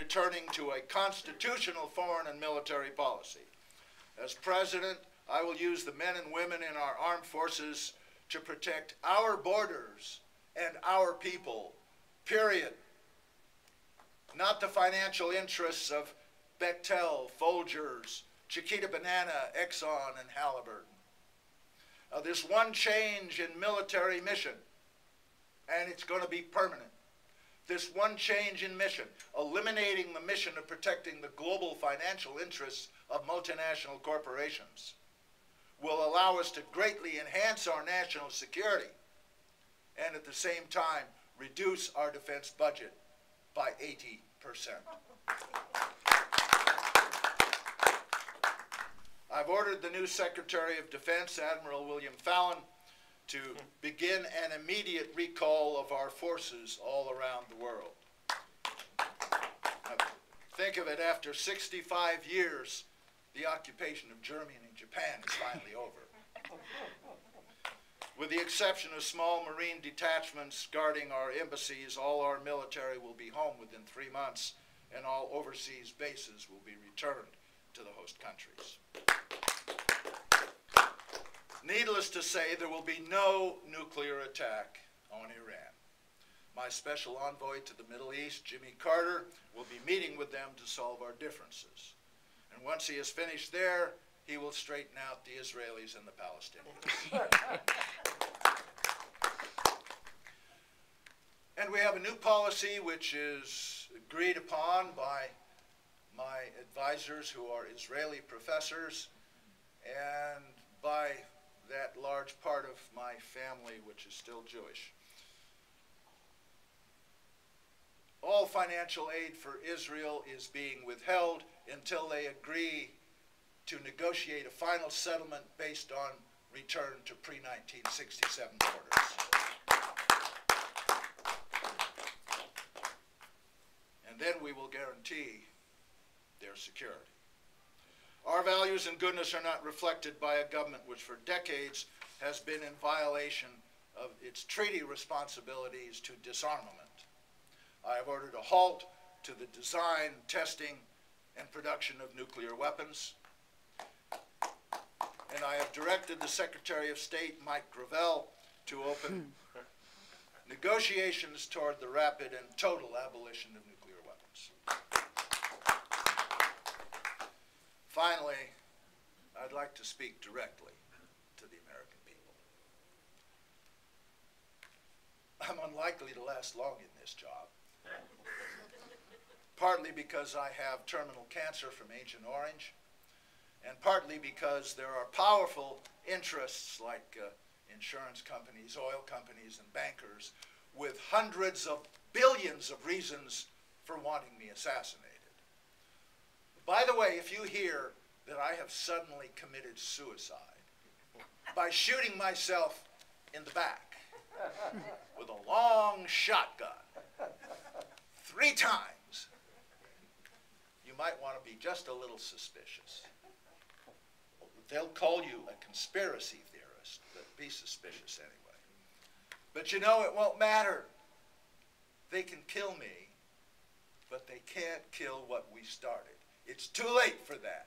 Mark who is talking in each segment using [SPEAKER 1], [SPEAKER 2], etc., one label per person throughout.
[SPEAKER 1] returning to a constitutional foreign and military policy. As President, I will use the men and women in our armed forces to protect our borders and our people, period. Not the financial interests of Bechtel, Folgers, Chiquita Banana, Exxon, and Halliburton. This one change in military mission, and it's going to be permanent. This one change in mission, eliminating the mission of protecting the global financial interests of multinational corporations, will allow us to greatly enhance our national security and at the same time reduce our defense budget by 80%. I've ordered the new Secretary of Defense, Admiral William Fallon, to begin an immediate recall of our forces all around the world. Now, think of it, after 65 years, the occupation of Germany and Japan is finally over. With the exception of small Marine detachments guarding our embassies, all our military will be home within 3 months, and all overseas bases will be returned to the host countries. Needless to say, there will be no nuclear attack on Iran. My special envoy to the Middle East, Jimmy Carter, will be meeting with them to solve our differences. And once he has finished there, he will straighten out the Israelis and the Palestinians. And we have a new policy which is agreed upon by my advisors who are Israeli professors and by that large part of my family which is still Jewish. All financial aid for Israel is being withheld until they agree to negotiate a final settlement based on return to pre-1967 borders. And then we will guarantee their security. Our values and goodness are not reflected by a government which for decades has been in violation of its treaty responsibilities to disarmament. I have ordered a halt to the design, testing, and production of nuclear weapons. And I have directed the Secretary of State, Mike Gravel, to open negotiations toward the rapid and total abolition of nuclear weapons. Finally, I'd like to speak directly to the American people. I'm unlikely to last long in this job, partly because I have terminal cancer from Agent Orange, and partly because there are powerful interests like insurance companies, oil companies, and bankers with hundreds of billions of reasons for wanting me assassinated. By the way, if you hear that I have suddenly committed suicide by shooting myself in the back with a long shotgun 3 times, you might want to be just a little suspicious. They'll call you a conspiracy theorist, but be suspicious anyway. But you know, it won't matter. They can kill me, but they can't kill what we started. It's too late for that.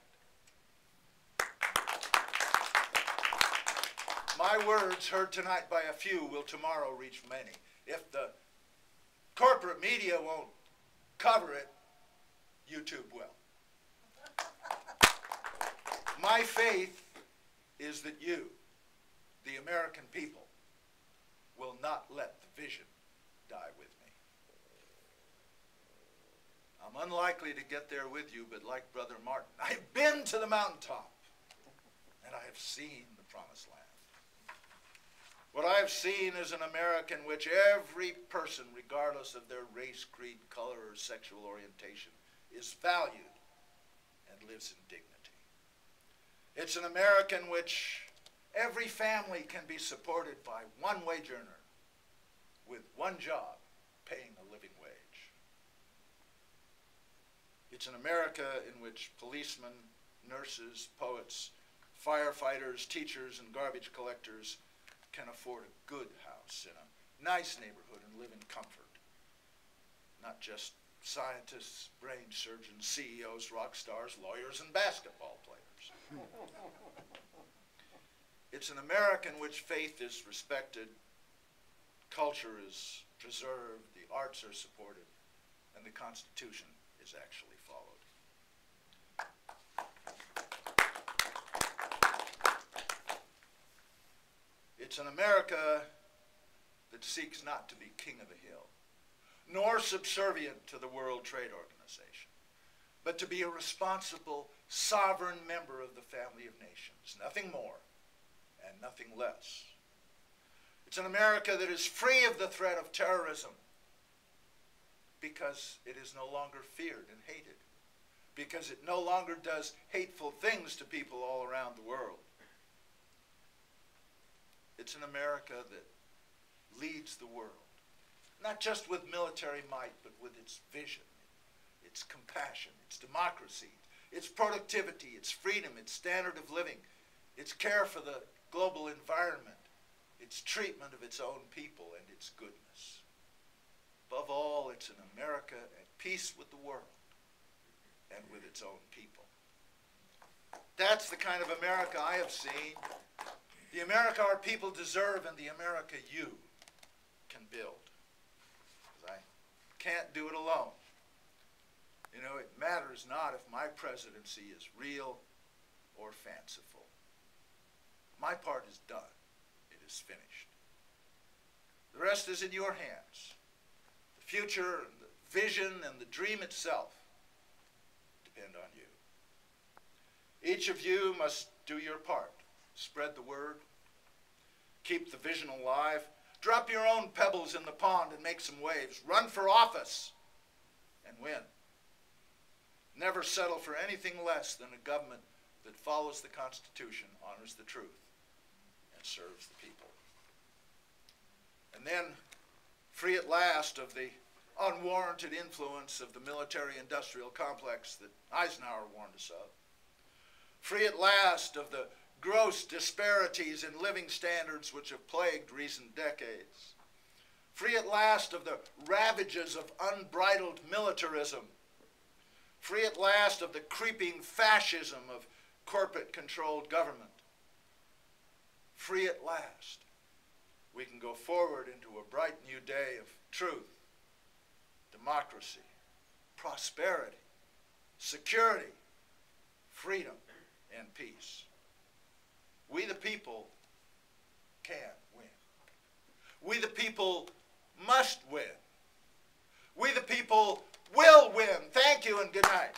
[SPEAKER 1] My words, heard tonight by a few, will tomorrow reach many. If the corporate media won't cover it, YouTube will. My faith is that you, the American people, will not let the vision die with me. I'm unlikely to get there with you, but like Brother Martin, I've been to the mountaintop, and I have seen the promised land. What I have seen is an America in which every person, regardless of their race, creed, color, or sexual orientation, is valued and lives in dignity. It's an America in which every family can be supported by one wage earner with one job paying a living wage. It's an America in which policemen, nurses, poets, firefighters, teachers, and garbage collectors can afford a good house in a nice neighborhood and live in comfort, not just scientists, brain surgeons, CEOs, rock stars, lawyers, and basketball players. It's an America in which faith is respected, culture is preserved, the arts are supported, and the Constitution is actually followed. It's an America that seeks not to be king of the hill, nor subservient to the World Trade Organization, but to be a responsible, sovereign member of the family of nations, nothing more and nothing less. It's an America that is free of the threat of terrorism because it is no longer feared and hated, because it no longer does hateful things to people all around the world. It's an America that leads the world, not just with military might, but with its vision, its compassion, its democracy, its productivity, its freedom, its standard of living, its care for the global environment, its treatment of its own people, and its goodness. Above all, it's an America at peace with the world and with its own people. That's the kind of America I have seen, the America our people deserve, and the America you can build. Because I can't do it alone. You know, it matters not if my presidency is real or fanciful. My part is done. It is finished. The rest is in your hands. The future, and the vision, and the dream itself depend on you. Each of you must do your part. Spread the word. Keep the vision alive. Drop your own pebbles in the pond and make some waves. Run for office and win. Never settle for anything less than a government that follows the Constitution, honors the truth, and serves the people. And then, free at last of the unwarranted influence of the military-industrial complex that Eisenhower warned us of. Free at last of the gross disparities in living standards which have plagued recent decades. Free at last of the ravages of unbridled militarism. Free at last of the creeping fascism of corporate-controlled government. Free at last, we can go forward into a bright new day of truth, democracy, prosperity, security, freedom, and peace. We the people can win. We the people must win. We the people will win. Thank you and good night.